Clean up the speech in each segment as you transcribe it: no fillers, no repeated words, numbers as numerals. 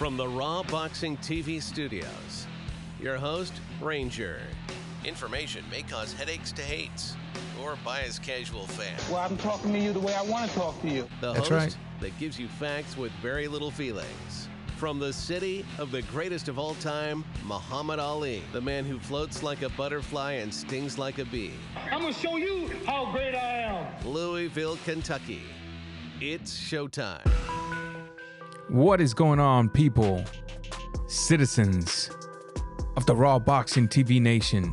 From the Raw Boxing TV studios, your host, Ranger. Information may cause headaches to hates or bias casual fans. Well, I'm talking to you the way I want to talk to you. The That's host right. that gives you facts with very little feelings. From the city of the greatest of all time, Muhammad Ali, the man who floats like a butterfly and stings like a bee. I'm going to show you how great I am. Louisville, Kentucky. It's showtime. What is going on, people? Citizens of the Raw Boxing TV Nation.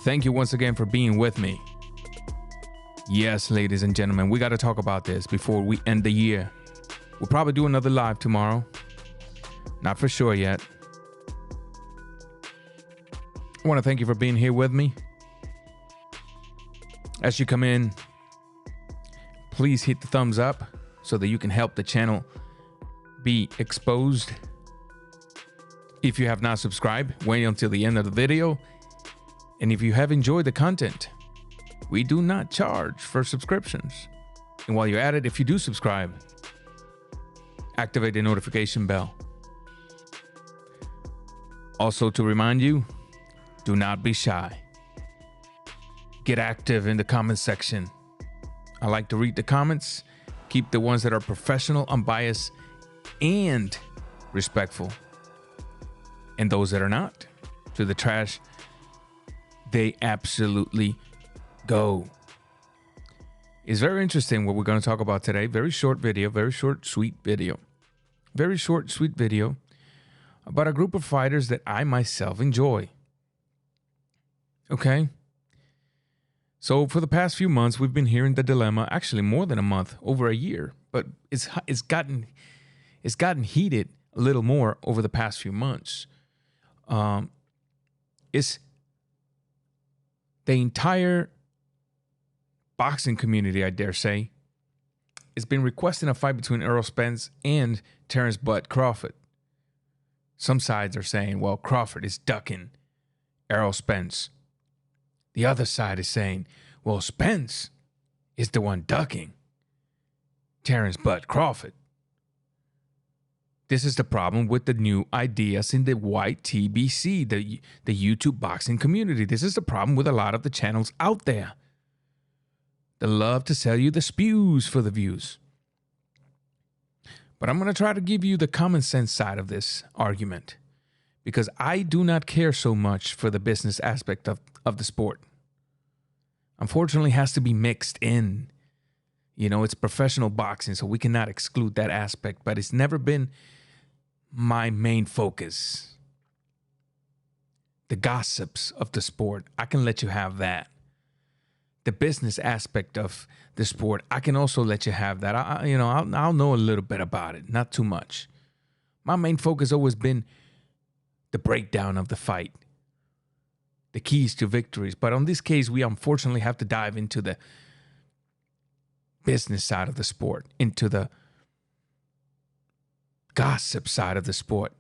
Thank you once again for being with me. Yes, ladies and gentlemen, we got to talk about this before we end the year. We'll probably do another live tomorrow. Not for sure yet. I want to thank you for being here with me. As you come in, please hit the thumbs up so that you can help the channel be exposed. If you have not subscribed, wait until the end of the video. And if you have enjoyed the content, we do not charge for subscriptions. And while you're at it, if you do subscribe, activate the notification bell. Also, to remind you, do not be shy. Get active in the comment section. I like to read the comments. Keep the ones that are professional, unbiased, and respectful. And those that are not, to the trash, they absolutely go. It's very interesting what we're going to talk about today. Very short video, very short, sweet video. Very short, sweet video about a group of fighters that I myself enjoy. Okay? So for the past few months, we've been hearing the dilemma, actually more than a month, over a year, but it's gotten heated a little more over the past few months. It's the entire boxing community, I dare say, has been requesting a fight between Errol Spence and Terrence Crawford. Some sides are saying, well, Crawford is ducking Errol Spence. The other side is saying, well, Spence is the one ducking Terrence Crawford. This is the problem with the new ideas in the YTBC, the YouTube boxing community. This is the problem with a lot of the channels out there. They love to sell you the spews for the views. But I'm going to try to give you the common sense side of this argument, because I do not care so much for the business aspect of the sport. Unfortunately, it has to be mixed in. You know, it's professional boxing, so we cannot exclude that aspect, but it's never been my main focus. The gossips of the sport, I can let you have that. The business aspect of the sport, I can also let you have that. I'll know a little bit about it, not too much. My main focus has always been the breakdown of the fight, the keys to victories. But on this case, we unfortunately have to dive into the business side of the sport, into the gossip side of the sport.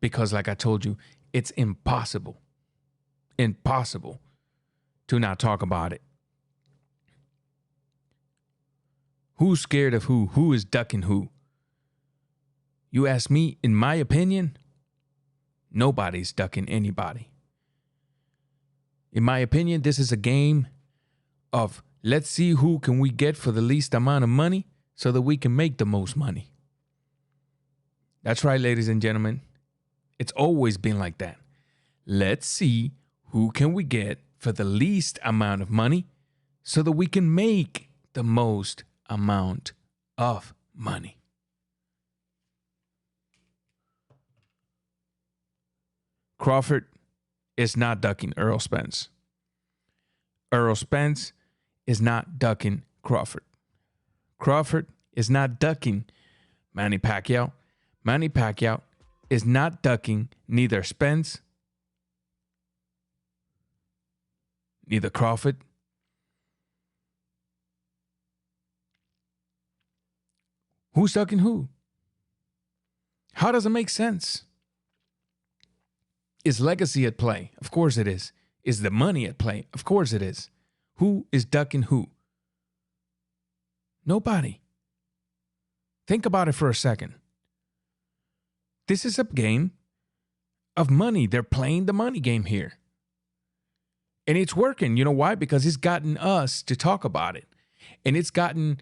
Because like I told you, it's impossible to not talk about it. Who's scared of who? Who is ducking who? You ask me, in my opinion, nobody's ducking anybody. In my opinion, this is a game of let's see who can we get for the least amount of money so that we can make the most money. That's right, ladies and gentlemen. It's always been like that. Let's see who can we get for the least amount of money so that we can make the most amount of money. Crawford is not ducking Errol Spence. Errol Spence is not ducking Crawford. Crawford is not ducking Manny Pacquiao. Manny Pacquiao is not ducking neither Spence, neither Crawford. Who's ducking who? How does it make sense? Is legacy at play? Of course it is. Is the money at play? Of course it is. Who is ducking who? Nobody. Think about it for a second. This is a game of money. They're playing the money game here. And it's working. You know why? Because it's gotten us to talk about it. And it's gotten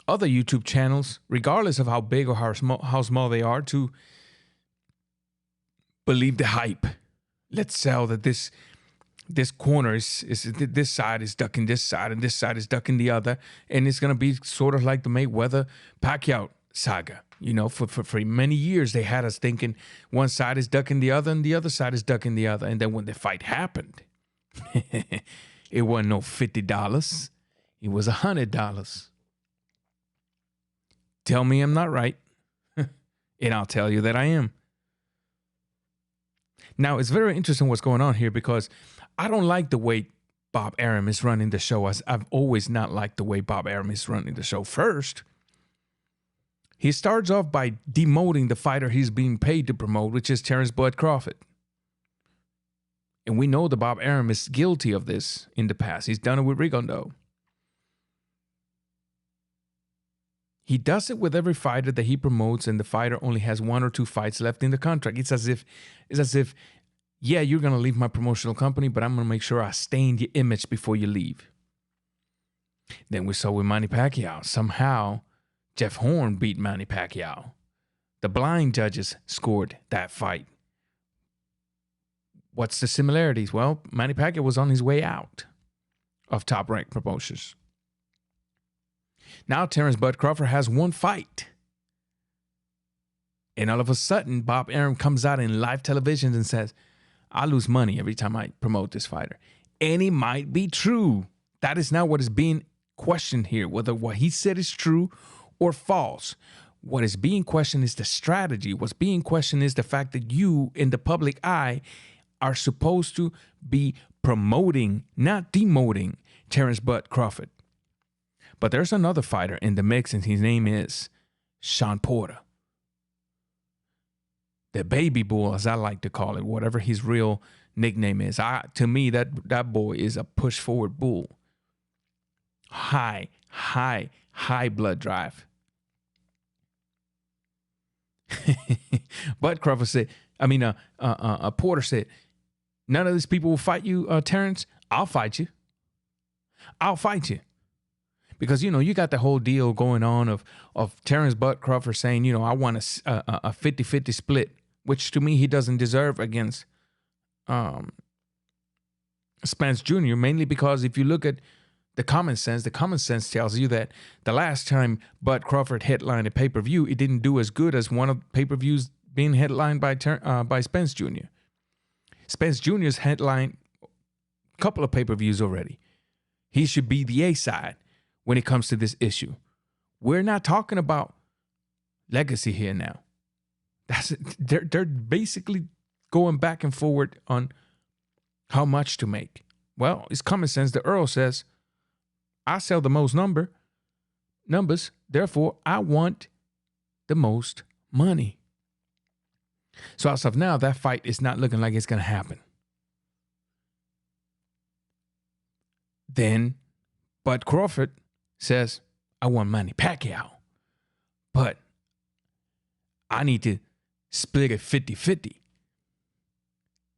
other YouTube channels, regardless of how big or how small they are, to believe the hype. Let's sell that this corner is this side is ducking this side and this side is ducking the other. And it's going to be sort of like the Mayweather-Pacquiao saga. You know, for many years, they had us thinking one side is ducking the other and the other side is ducking the other. And then when the fight happened, it wasn't no $50. It was $100. Tell me I'm not right, and I'll tell you that I am. Now, it's very interesting what's going on here because I don't like the way Bob Arum is running the show. I've always not liked the way Bob Arum is running the show. First, he starts off by demoting the fighter he's being paid to promote, which is Terrence Bud Crawford. And we know that Bob Arum is guilty of this in the past. He's done it with Rigondeaux. He does it with every fighter that he promotes, and the fighter only has 1 or 2 fights left in the contract. It's as if, yeah, you're going to leave my promotional company, but I'm going to make sure I stain your image before you leave. Then we saw with Manny Pacquiao. Somehow, Jeff Horn beat Manny Pacquiao. The blind judges scored that fight. What's the similarities? Well, Manny Pacquiao was on his way out of top-ranked promotions. Now Terrence Bud Crawford has 1 fight. And all of a sudden, Bob Arum comes out in live television and says, I lose money every time I promote this fighter. And it might be true. That is not what is being questioned here, whether what he said is true or false. What is being questioned is the strategy. What's being questioned is the fact that you, in the public eye, are supposed to be promoting, not demoting, Terrence Bud Crawford. But there's another fighter in the mix, and his name is Shawn Porter. The baby bull, as I like to call it, whatever his real nickname is. To me, that boy is a push-forward bull. High blood drive. Bud Crawford said, Porter said, none of these people will fight you, Terrence. I'll fight you. Because, you know, you got the whole deal going on of Terrence Bud Crawford saying, you know, I want a 50-50 split, which to me he doesn't deserve against Spence Jr., mainly because if you look at the common sense tells you that the last time Bud Crawford headlined a pay-per-view, it didn't do as good as one of the pay-per-views being headlined by Spence Jr. Spence Jr.'s headlined a couple of pay-per-views already. He should be the A-side when it comes to this issue. We're not talking about legacy here now. They're basically going back and forward on how much to make. Well, it's common sense. The Earl says, I sell the most numbers, therefore I want the most money. So as of now, that fight is not looking like it's going to happen. Then Bud Crawford says, I want Manny Pacquiao, but I need to split it 50-50.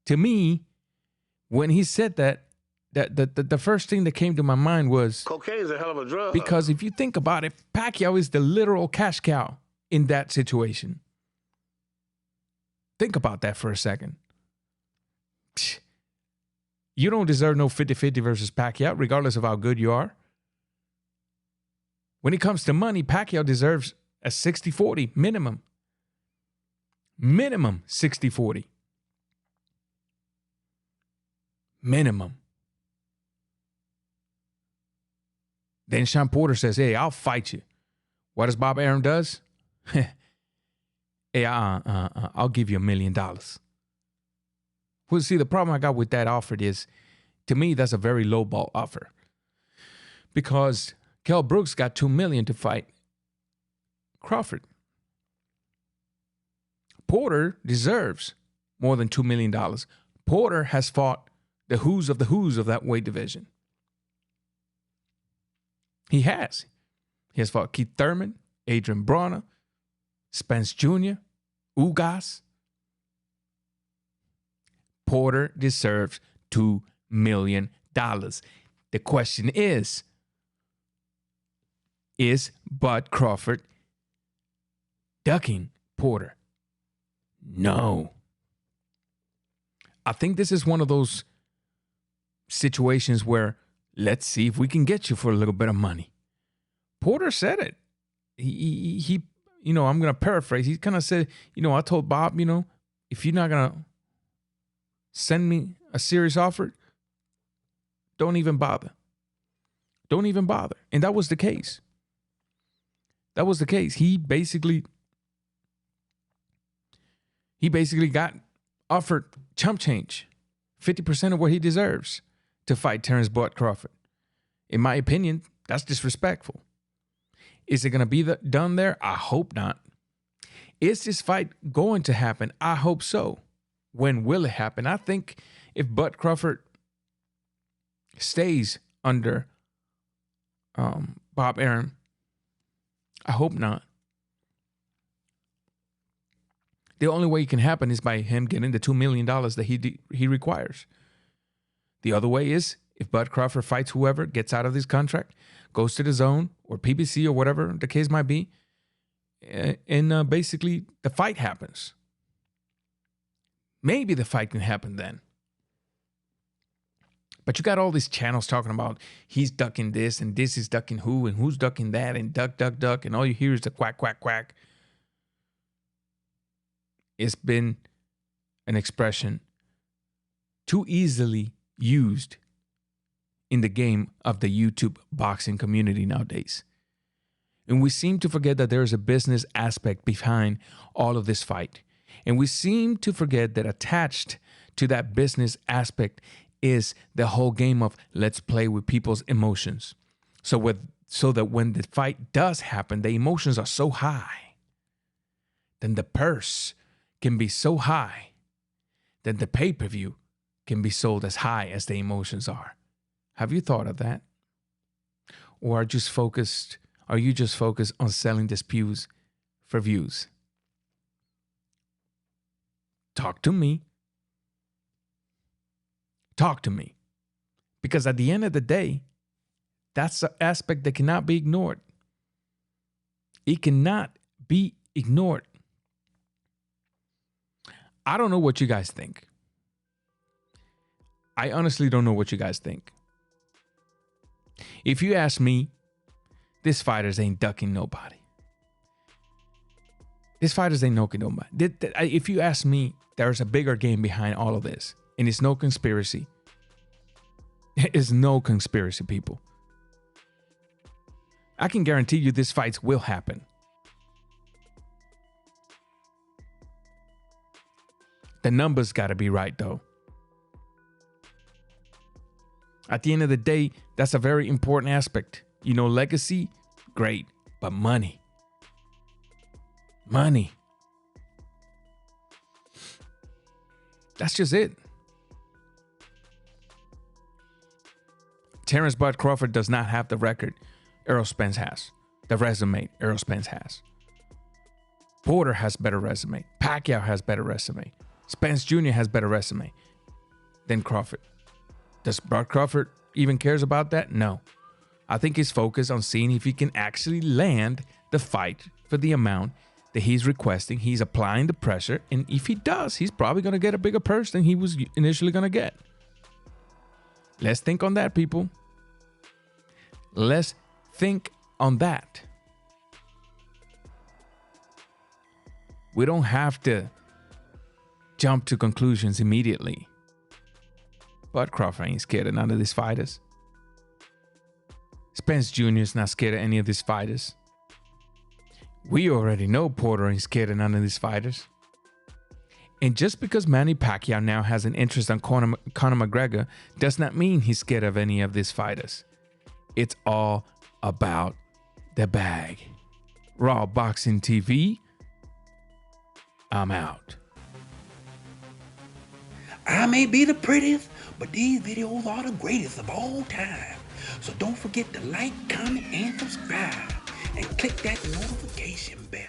To me, when he said that, the first thing that came to my mind was cocaine is a hell of a drug. Because if you think about it, Pacquiao is the literal cash cow in that situation. Think about that for a second. You don't deserve no 50-50 versus Pacquiao, regardless of how good you are. When it comes to money, Pacquiao deserves a 60-40 minimum. Minimum 60-40. Minimum. Then Shawn Porter says, hey, I'll fight you. What does Bob Arum does? Hey, I'll give you $1 million. Well, see, the problem I got with that offer is, to me, that's a very lowball offer. Because Kell Brooks got $2 million to fight Crawford. Porter deserves more than $2 million. Porter has fought the who's of that weight division. He has. He has fought Keith Thurman, Adrian Bronner, Spence Jr., Ugas. Porter deserves $2 million. The question is Bud Crawford ducking Porter? No. I think this is one of those situations where let's see if we can get you for a little bit of money. Porter said it. He I'm going to paraphrase. He kind of said, I told Bob, if you're not going to send me a serious offer, don't even bother. Don't even bother. And that was the case. He basically got offered chump change, 50% of what he deserves to fight Terrence Bud Crawford. In my opinion, that's disrespectful. Is it going to be done there? I hope not. Is this fight going to happen? I hope so. When will it happen? I think if Bud Crawford stays under Bob Arum, I hope not. The only way it can happen is by him getting the $2 million that he requires. The other way is if Bud Crawford fights whoever, gets out of this contract, goes to the zone or PBC or whatever the case might be, and basically the fight happens. Maybe the fight can happen then. But you got all these channels talking about he's ducking this and this is ducking who and who's ducking that and duck, duck, duck. And all you hear is the quack, quack, quack. It's been an expression too easily used in the game of the YouTube boxing community nowadays. And we seem to forget that there is a business aspect behind all of this fight. And we seem to forget that attached to that business aspect is the whole game of let's play with people's emotions. So that when the fight does happen, the emotions are so high, then the purse can be so high, then the pay-per-view can be sold as high as the emotions are. Have you thought of that? Or are you just focused on selling disputes for views? Talk to me. Talk to me. Because at the end of the day, that's an aspect that cannot be ignored. It cannot be ignored. I don't know what you guys think. I honestly don't know what you guys think. If you ask me, these fighters ain't ducking nobody. These fighters ain't knocking nobody. If you ask me, there's a bigger game behind all of this. And it's no conspiracy. It's no conspiracy, people. I can guarantee you these fights will happen. The numbers got to be right, though. At the end of the day, that's a very important aspect. Legacy, great, but money. Money. That's just it. Terrence Bud Crawford does not have the record Errol Spence has. The resume Errol Spence has. Porter has better resume. Pacquiao has better resume. Spence Jr. has better resume than Crawford. Does Bud Crawford even cares about that? No. I think he's focused on seeing if he can actually land the fight for the amount that he's requesting. He's applying the pressure. And if he does, he's probably going to get a bigger purse than he was initially going to get. Let's think on that, people. Let's think on that. We don't have to jump to conclusions immediately. Bud Crawford ain't scared of none of these fighters. Spence Jr. is not scared of any of these fighters. We already know Porter ain't scared of none of these fighters. And just because Manny Pacquiao now has an interest on Conor McGregor does not mean he's scared of any of these fighters. It's all about the bag. Raw Boxing TV, I'm out. I may be the prettiest, but these videos are the greatest of all time. So don't forget to like, comment, and subscribe. And click that notification bell.